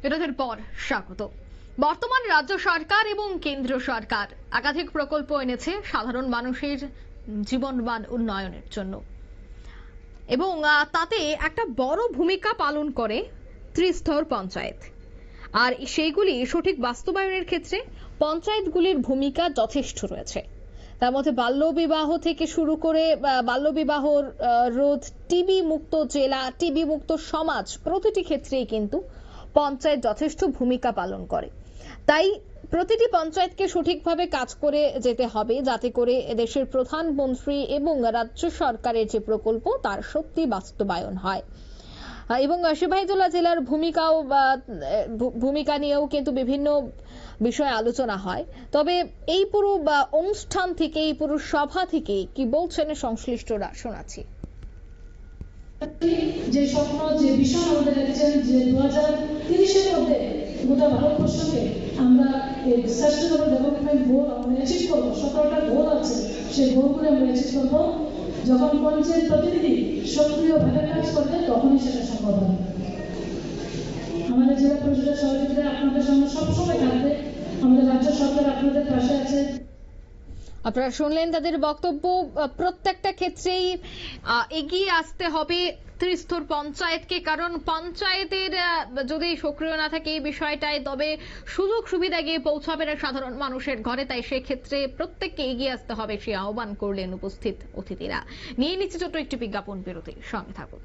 বিরতির পর স্বাগত। বর্তমান রাজ্য সরকার এবং কেন্দ্র সরকার একাধিক প্রকল্প এনেছে সাধারণ মানুষের জীবনমান উন্নয়নের জন্য, এবং তাতে একটা বড় ভূমিকা পালন করে ত্রিস্তর পঞ্চায়েত। আর সেইগুলি সঠিক বাস্তবায়নের ক্ষেত্রে পঞ্চায়েতগুলির ভূমিকা যথেষ্ট রয়েছে। তার মধ্যে বাল্যবিবাহ থেকে শুরু করে বাল্যবিবাহ রোধ, টিবি মুক্ত জেলা, টিবি মুক্ত সমাজ, প্রতিটি ক্ষেত্রেই কিন্তু পঞ্চায়েত যথেষ্ট ভূমিকা পালন করে। তাই প্রতিটি পঞ্চায়েতকে সঠিকভাবে কাজ করে যেতে হবে, যাতে করে দেশের প্রধানমন্ত্রী এবং রাজ্য সরকারের যে প্রকল্প তার সত্যি বাস্তবায়ন হয়। এবং সিপাহীজলা জেলার ভূমিকা নিয়েও কিন্তু বিভিন্ন বিষয়ে আলোচনা হয়। তবে এই পুরো অনুষ্ঠান থেকে, এই পুরো সভা থেকে কি বলছেন সংশ্লিষ্টরা, শোনাচ্ছি। যে স্বপ্ন, যে বিষয় আমাদের রেখেছেন যে 2030-এর মধ্যে গোটা ভারতবর্ষকে আমরা এই সাস্টেনেবল ডেভেলপমেন্ট গোল আমরা অ্যাচিভ করবো। 17টা গোল আছে, সেই গোলগুলো আমরা অ্যাচিভ করবো। যখন পঞ্চায়েত প্রতিনিধি সক্রিয়ভাবে কাজ করবে তখনই সেটা সম্ভব হবে। আমাদের জেলা পরিষদের সহযোগিতা আপনাদের সঙ্গে সবসময় থাকবে। আমাদের রাজ্য সরকার আপনাদের পাশে আছে। আপনারা শুনলেন তাদের বক্তব্য। প্রত্যেকটা ক্ষেত্রেই এগিয়ে আসতে হবে ত্রিস্তর পঞ্চায়েতকে, কারণ পঞ্চায়েতের যদি সক্রিয় না থাকে এই বিষয়টায়, তবে সুযোগ সুবিধা গিয়ে পৌঁছাবে না সাধারণ মানুষের ঘরে। তাই সেক্ষেত্রে প্রত্যেককে এগিয়ে আসতে হবে, সেই আহ্বান করলেন উপস্থিত অতিথিরা। নিয়ে নিচ্ছে ছোট্ট একটি বিজ্ঞাপন বিরতি, সঙ্গে থাকুন।